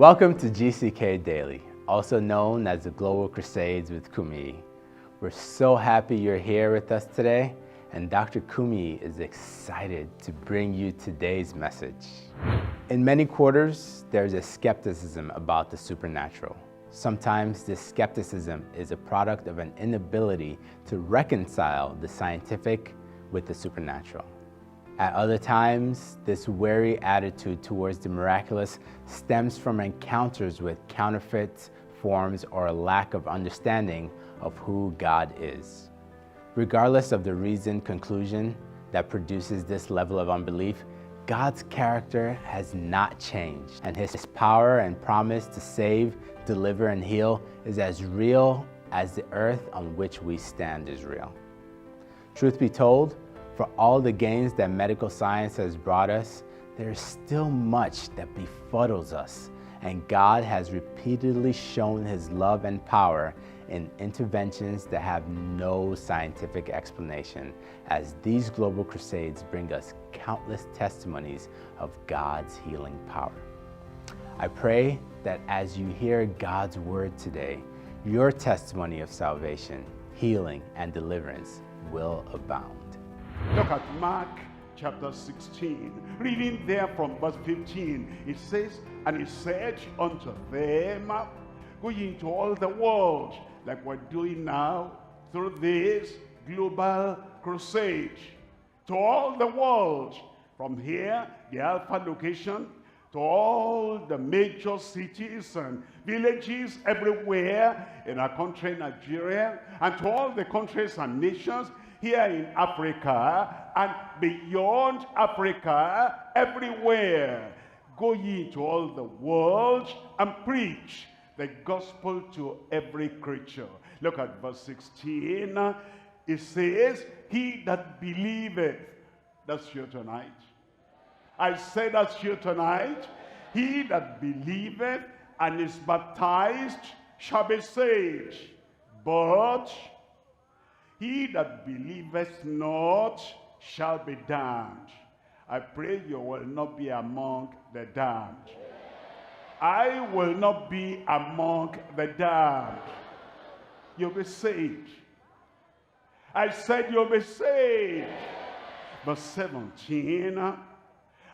Welcome to GCK Daily, also known as the Global Crusades with Kumuyi. We're so happy you're here with us today, and Dr. Kumuyi is excited to bring you today's message. In many quarters, there's a skepticism about the supernatural. Sometimes this skepticism is a product of an inability to reconcile the scientific with the supernatural. At other times, this wary attitude towards the miraculous stems from encounters with counterfeit forms or a lack of understanding of who God is. Regardless of the reasoned conclusion that produces this level of unbelief, God's character has not changed, and His power and promise to save, deliver, and heal is as real as the earth on which we stand is real. Truth be told, for all the gains that medical science has brought us, there is still much that befuddles us, and God has repeatedly shown His love and power in interventions that have no scientific explanation, as these global crusades bring us countless testimonies of God's healing power. I pray that as you hear God's word today, your testimony of salvation, healing, and deliverance will abound. Look at Mark chapter 16, reading there from verse 15. It says, "And he said unto them, go ye into all the world," like we're doing now, through this global crusade, to all the world, from here, the Alpha location, to all the major cities and villages everywhere in our country, Nigeria, and to all the countries and nations here in Africa and beyond Africa, everywhere. Go ye into all the world and preach the gospel to every creature. Look at verse 16. It says, "He that believeth," that's you tonight. I say that's you tonight. "He that believeth and is baptized shall be saved, but he that believeth not shall be damned." I pray you will not be among the damned. I will not be among the damned. You'll be saved. I said you'll be saved. Verse 17,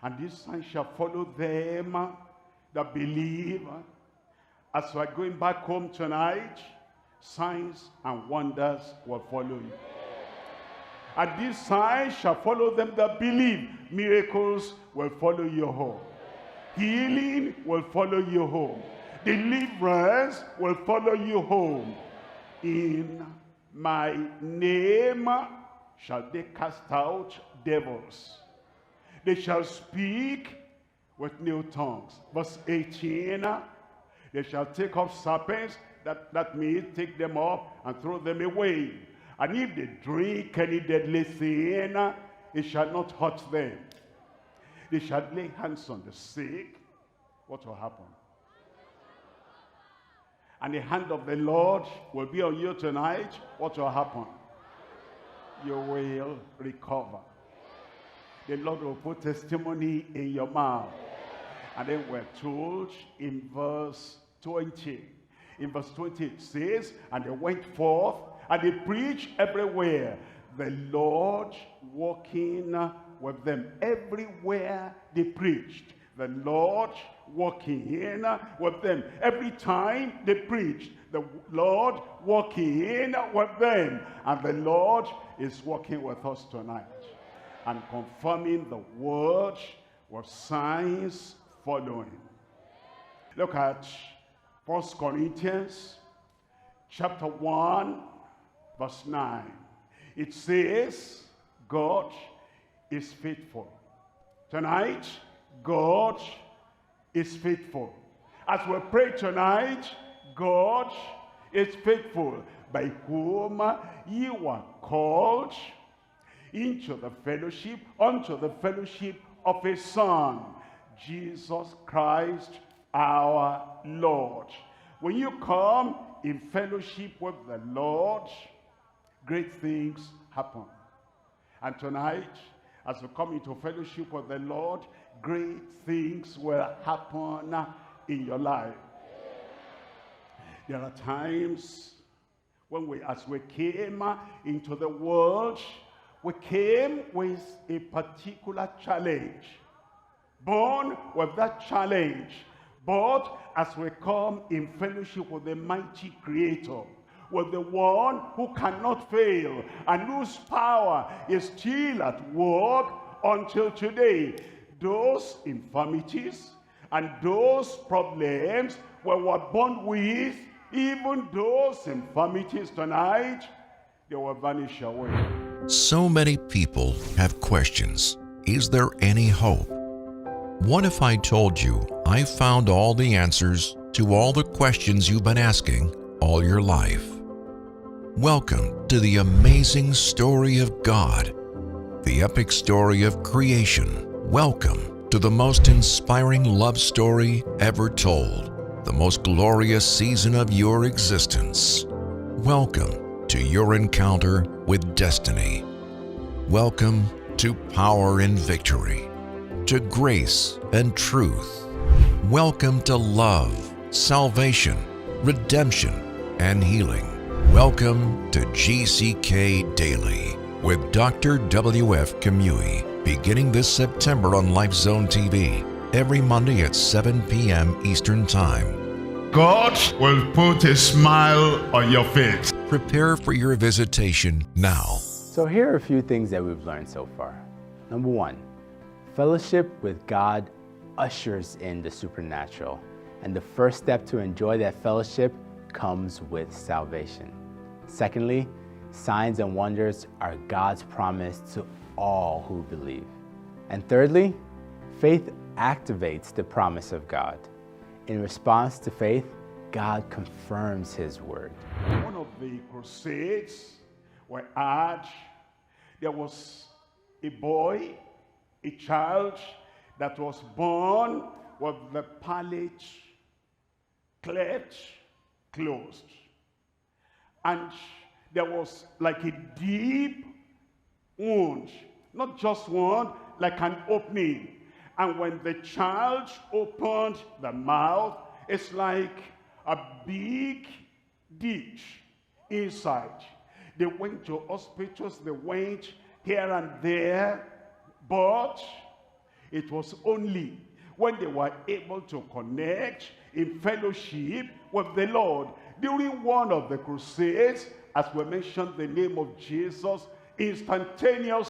"And this sign shall follow them that believe." As we're going back home tonight, signs and wonders will follow you. "And these signs shall follow them that believe." Miracles will follow you home. Healing will follow you home. Deliverance will follow you home. "In my name shall they cast out devils. They shall speak with new tongues." Verse 18, "They shall take up serpents." That means take them up and throw them away. "And if they drink any deadly thing, it shall not hurt them. They shall lay hands on the sick." What will happen? "And the hand of the Lord will be on you tonight." What will happen? You will recover. The Lord will put testimony in your mouth. And then we're told in verse 20. In verse 20 it says, "And they went forth, and they preached everywhere, the Lord walking with them." Everywhere they preached, the Lord walking in with them. Every time they preached, the Lord walking in with them. And the Lord is walking with us tonight and confirming the word with signs following. Look at 1 Corinthians chapter 1 verse 9. It says, God is faithful. Tonight, God is faithful. As we pray tonight, God is faithful, by whom ye were called into the fellowship, unto the fellowship of His Son, Jesus Christ our Lord. When you come in fellowship with the Lord, great things happen. And tonight, as we come into fellowship with the Lord, great things will happen in your life. There are times when as we came into the world, we came with a particular challenge. Born with that challenge. But as we come in fellowship with the mighty Creator, with the one who cannot fail and whose power is still at work until today, those infirmities and those problems we were born with, even those infirmities tonight, they will vanish away. So many people have questions. Is there any hope? What if I told you I found all the answers to all the questions you've been asking all your life? Welcome to the amazing story of God, the epic story of creation. Welcome to the most inspiring love story ever told, the most glorious season of your existence. Welcome to your encounter with destiny. Welcome to power and victory, to grace and truth. Welcome to love, salvation, redemption, and healing. Welcome to GCK Daily with Dr. W.F. Kumuyi, beginning this September on LifeZone TV, every Monday at 7 p.m. Eastern Time. God will put a smile on your face. Prepare for your visitation now. So here are a few things that we've learned so far. Number one, fellowship with God ushers in the supernatural. And the first step to enjoy that fellowship comes with salvation. Secondly, signs and wonders are God's promise to all who believe. And thirdly, faith activates the promise of God. In response to faith, God confirms His word. One of the crusades we had, there was a boy, a child that was born with the palate cleft closed. And there was like a deep wound, not just one, like an opening. And when the child opened the mouth, it's like a big ditch inside. They went to hospitals, they went here and there, but it was only when they were able to connect in fellowship with the Lord. During one of the crusades, as we mentioned the name of Jesus, instantaneous